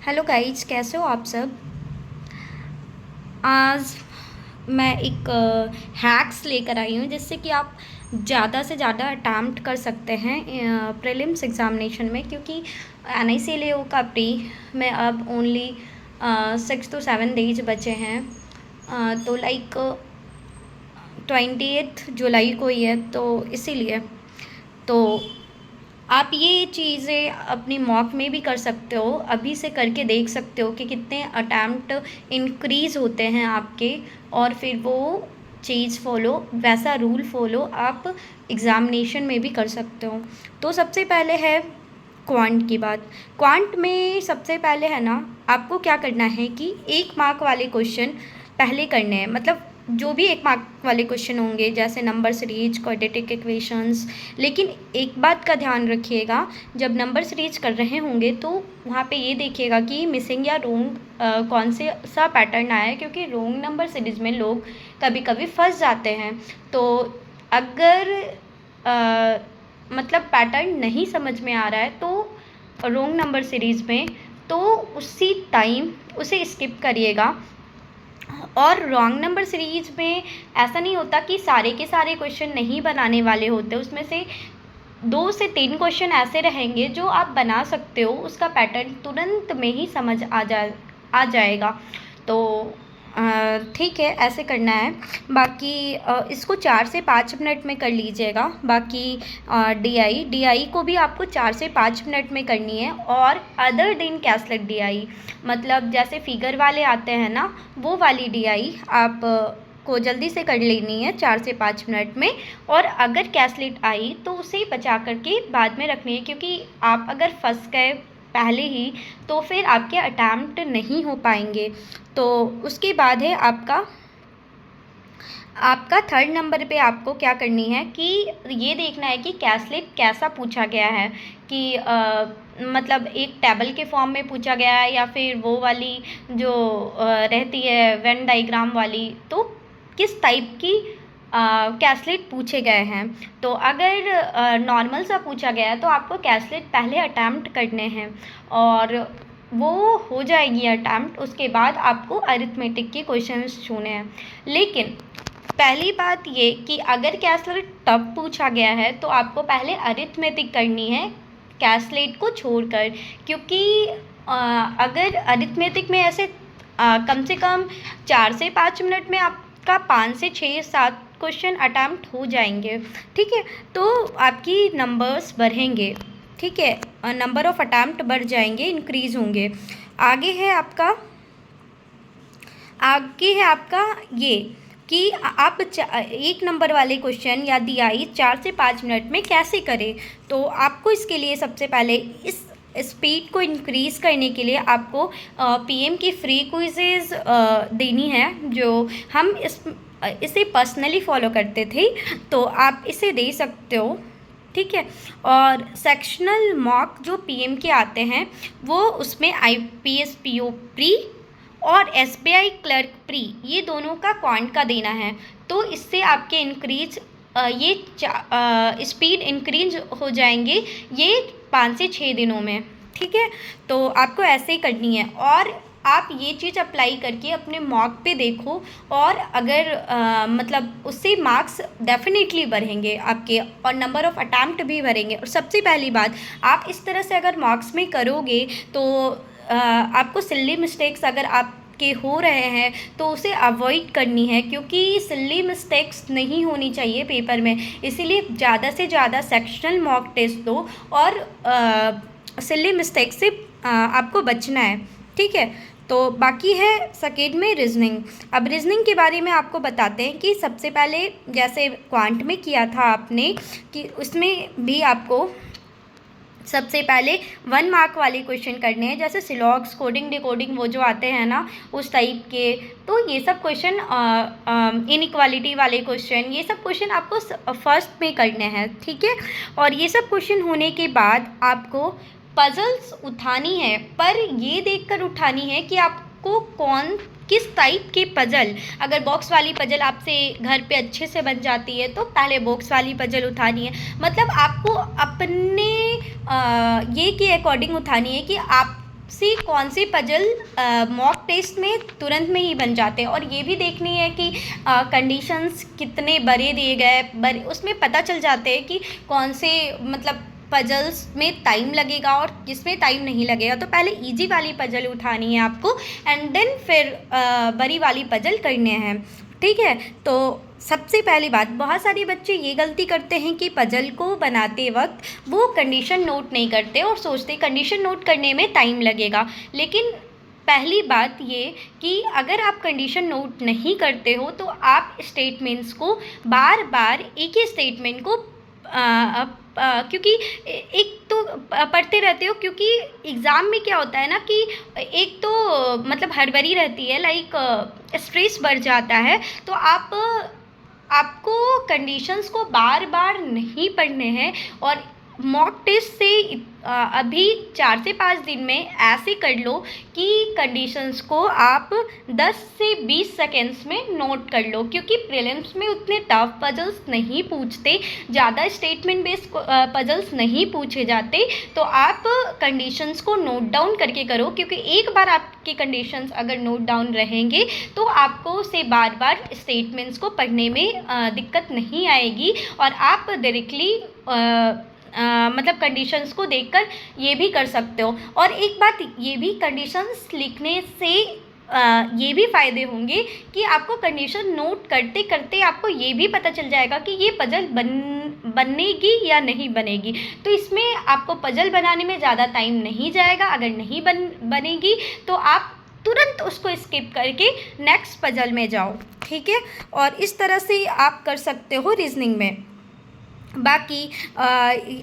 Hello guys, कैसे हो आप सब। आज मैं एक हैक्स लेकर आई हूँ जिससे कि आप ज़्यादा से ज़्यादा अटैम्प्ट कर सकते हैं प्रीलिम्स एग्ज़ामिनेशन में, क्योंकि NICLAO का प्री में अब ओनली 6 to 7 days बचे हैं। तो लाइक 28 जुलाई को ही है, तो इसीलिए तो आप ये चीज़ें अपनी मॉक में भी कर सकते हो, अभी से करके देख सकते हो कि कितने अटैम्प्ट इंक्रीज़ होते हैं आपके, और फिर वो चीज़ फॉलो, वैसा रूल फॉलो आप एग्ज़ामिनेशन में भी कर सकते हो। तो सबसे पहले है क्वांट की बात। क्वांट में सबसे पहले है ना, आपको क्या करना है कि 1 मार्क वाले क्वेश्चन पहले करने हैं। मतलब जो भी 1 मार्क वाले क्वेश्चन होंगे, जैसे नंबर सीरीज, क्वाड्रेटिक इक्वेशंस। लेकिन एक बात का ध्यान रखिएगा, जब नंबर सीरीज कर रहे होंगे तो वहाँ पे ये देखिएगा कि मिसिंग या रोंग कौन से सा पैटर्न आया है, क्योंकि रोंग नंबर सीरीज में लोग कभी कभी फंस जाते हैं। तो अगर मतलब पैटर्न नहीं समझ में आ रहा है तो रोंग नंबर सीरीज़ में, तो उसी टाइम उसे स्किप करिएगा। और रॉन्ग नंबर सीरीज में ऐसा नहीं होता कि सारे के सारे क्वेश्चन नहीं बनाने वाले होते, उसमें से 2 से 3 क्वेश्चन ऐसे रहेंगे जो आप बना सकते हो, उसका पैटर्न तुरंत में ही समझ आ जाएगा। तो ठीक है, ऐसे करना है। बाकी इसको 4 से 5 मिनट में कर लीजिएगा। बाकी DI को भी आपको 4 से 5 मिनट में करनी है। और अदर देन कैसलेट DI, मतलब जैसे फिगर वाले आते हैं ना, वो वाली DI आप को जल्दी से कर लेनी है 4 से 5 मिनट में। और अगर कैसलेट आई तो उसे बचा करके बाद में रखनी है, क्योंकि आप अगर फंस गए पहले ही तो फिर आपके अटैम्प्ट नहीं हो पाएंगे। तो उसके बाद है आपका 3rd नंबर पे आपको क्या करनी है कि ये देखना है कि कैसलेट कैसा पूछा गया है, कि मतलब एक टेबल के फॉर्म में पूछा गया है या फिर वो वाली जो रहती है वेन डायग्राम वाली, तो किस टाइप की कैसलेट पूछे गए हैं। तो अगर नॉर्मल सा पूछा गया है तो आपको कैसलेट पहले अटैम्प्ट करने हैं, और वो हो जाएगी अटैम्प्ट, उसके बाद आपको अरिथमेटिक के क्वेश्चंस चुने हैं। लेकिन पहली बात ये कि अगर कैसलेट टफ पूछा गया है तो आपको पहले अरिथमेटिक करनी है कैसलेट को छोड़कर, क्योंकि अगर अरिथमेटिक में ऐसे कम से कम 4 से 5 मिनट में आपका 5 से 6 7 क्वेश्चन अटैम्प्ट हो जाएंगे। ठीक है, तो आपकी नंबर्स बढ़ेंगे। ठीक है, नंबर ऑफ़ अटैम्प्ट बढ़ जाएंगे, इंक्रीज़ होंगे। आगे है आपका ये कि आप 1 नंबर वाले क्वेश्चन या DI 4 से 5 मिनट में कैसे करें। तो आपको इसके लिए सबसे पहले इस स्पीड को इंक्रीज़ करने के लिए आपको PM की फ्री क्विज़ेज़ देनी है, जो हम इसे पर्सनली फॉलो करते थे, तो आप इसे दे सकते हो। ठीक है, और सेक्शनल मॉक जो PM के आते हैं वो उसमें IPS PO प्री और SBI क्लर्क प्री, ये दोनों का क्वांट का देना है। तो इससे आपके इंक्रीज ये स्पीड इंक्रीज हो जाएंगे ये 5 से 6 दिनों में। ठीक है, तो आपको ऐसे ही करनी है, और आप ये चीज़ अप्लाई करके अपने मॉक पे देखो, और अगर मतलब उससे मार्क्स डेफिनेटली बढ़ेंगे आपके, और नंबर ऑफ़ अटैम्प्ट भी बढ़ेंगे। और सबसे पहली बात, आप इस तरह से अगर मॉक्स में करोगे तो आपको सिली मिस्टेक्स अगर आपके हो रहे हैं तो उसे अवॉइड करनी है, क्योंकि सिली मिस्टेक्स नहीं होनी चाहिए पेपर में। इसीलिए ज़्यादा से ज़्यादा सेक्शनल मॉक टेस्ट दो, और सिली मिस्टेक से आपको बचना है। ठीक है, तो बाकी है सेकेंड में रीजनिंग। अब रीजनिंग के बारे में आपको बताते हैं कि सबसे पहले जैसे क्वांट में किया था आपने, कि उसमें भी आपको सबसे पहले 1 मार्क वाले क्वेश्चन करने हैं, जैसे सिलॉग्स, कोडिंग डिकोडिंग, वो जो आते हैं ना उस टाइप के। तो ये सब क्वेश्चन, इनइक्वालिटी वाले क्वेश्चन, ये सब क्वेश्चन आपको फर्स्ट में करने हैं। ठीक है, और ये सब क्वेश्चन होने के बाद आपको पजल्स उठानी है, पर ये देखकर उठानी है कि आपको किस टाइप के पजल। अगर बॉक्स वाली पजल आपसे घर पे अच्छे से बन जाती है तो पहले बॉक्स वाली पजल उठानी है। मतलब आपको अपने ये के अकॉर्डिंग उठानी है कि आप सी कौन सी पजल मॉक टेस्ट में तुरंत में ही बन जाते हैं, और ये भी देखनी है कि कंडीशंस कितने बड़े दिए गए, उसमें पता चल जाते हैं कि कौन से मतलब पजल्स में टाइम लगेगा और किसमें टाइम नहीं लगेगा। तो पहले इजी वाली पजल उठानी है आपको, एंड देन फिर बड़ी वाली पजल करने हैं, ठीक है। तो सबसे पहली बात, बहुत सारे बच्चे ये गलती करते हैं कि पजल को बनाते वक्त वो कंडीशन नोट नहीं करते और सोचते कंडीशन नोट करने में टाइम लगेगा। लेकिन पहली बात ये कि अगर आप कंडीशन नोट नहीं करते हो तो आप स्टेटमेंट्स को बार बार एक ही स्टेटमेंट को क्योंकि एक तो पढ़ते रहते हो, क्योंकि एग्ज़ाम में क्या होता है ना कि एक तो मतलब हड़बड़ी रहती है, लाइक स्ट्रेस बढ़ जाता है। तो आपको कंडीशंस को बार बार नहीं पढ़ने हैं, और मॉक टेस्ट से अभी 4 से 5 दिन में ऐसे कर लो कि कंडीशंस को आप 10 से 20 सेकेंड्स में नोट कर लो, क्योंकि प्रीलिम्स में उतने टफ पजल्स नहीं पूछते, ज़्यादा स्टेटमेंट बेस्ड पजल्स नहीं पूछे जाते। तो आप कंडीशंस को नोट डाउन करके करो, क्योंकि एक बार आपके कंडीशंस अगर नोट डाउन रहेंगे तो आपको उसे बार बार स्टेटमेंट्स को पढ़ने में दिक्कत नहीं आएगी, और आप डायरेक्टली मतलब कंडीशंस को देखकर ये भी कर सकते हो। और एक बात ये भी, कंडीशंस लिखने से ये भी फ़ायदे होंगे कि आपको कंडीशन नोट करते करते आपको ये भी पता चल जाएगा कि ये पजल बनेगी या नहीं बनेगी। तो इसमें आपको पजल बनाने में ज़्यादा टाइम नहीं जाएगा। अगर नहीं बनेगी तो आप तुरंत उसको स्किप करके नेक्स्ट पजल में जाओ, ठीक है। और इस तरह से आप कर सकते हो रीजनिंग में। बाकी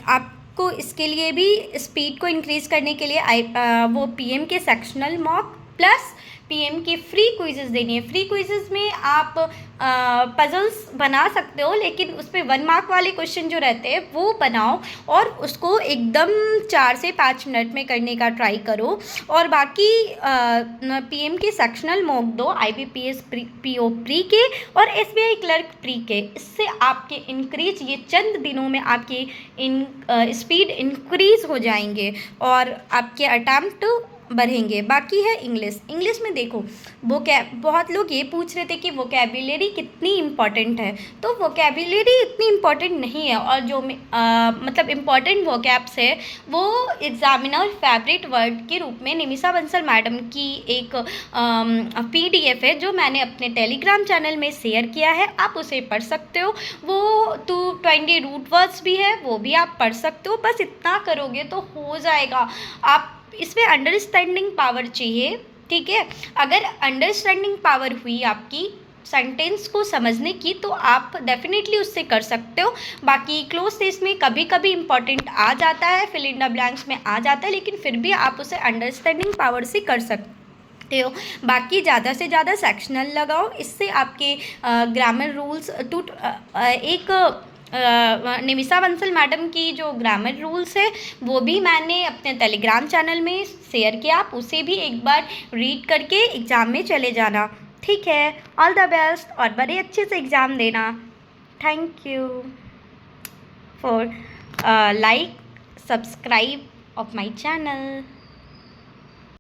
आपको इसके लिए भी स्पीड को इंक्रीज़ करने के लिए वो पीएम के सेक्शनल मॉक प्लस पीएम के फ्री क्विज़ेस देनी है। फ्री क्विज़ेस में आप पजल्स बना सकते हो, लेकिन उसमें 1 मार्क वाले क्वेश्चन जो रहते हैं वो बनाओ और उसको एकदम 4 से 5 मिनट में करने का ट्राई करो। और बाकी पीएम के सेक्शनल मॉक दो, IBPS PO प्री के और SBI क्लर्क प्री के। इससे आपके इंक्रीज, ये चंद दिनों में आपकी स्पीड इंक्रीज़ हो जाएंगे और आपके अटैम्प्ट बढ़ेंगे। बाकी है इंग्लिश में देखो, बहुत लोग ये पूछ रहे थे कि वोकैबुलरी कितनी इम्पॉर्टेंट है। तो वोकैबुलरी इतनी इम्पॉर्टेंट नहीं है, और जो मतलब इम्पॉर्टेंट वोकैब्स है वो एग्जामिनर फेवरेट वर्ड के रूप में निमिषा बंसल मैडम की एक PDF है जो मैंने अपने टेलीग्राम चैनल में शेयर किया है, आप उसे पढ़ सकते हो। वो 220 रूट वर्ड्स भी है, वो भी आप पढ़ सकते हो। बस इतना करोगे तो हो जाएगा। आप इसमें अंडरस्टैंडिंग पावर चाहिए, ठीक है। अगर अंडरस्टैंडिंग पावर हुई आपकी सेंटेंस को समझने की तो आप डेफिनेटली उससे कर सकते हो। बाकी क्लोज टेस्ट में कभी कभी इंपॉर्टेंट आ जाता है, फिल इन द ब्लैंक्स में आ जाता है, लेकिन फिर भी आप उसे अंडरस्टैंडिंग पावर से कर सकते हो। बाकी ज़्यादा से ज़्यादा सेक्शनल लगाओ, इससे आपके ग्रामर रूल्स एक निमिषा बंसल मैडम की जो ग्रामर रूल्स है वो भी मैंने अपने टेलीग्राम चैनल में शेयर किया, आप उसे भी एक बार रीड करके एग्ज़ाम में चले जाना, ठीक है। ऑल द बेस्ट और बड़े अच्छे से एग्ज़ाम देना। Thank you for like subscribe of my channel.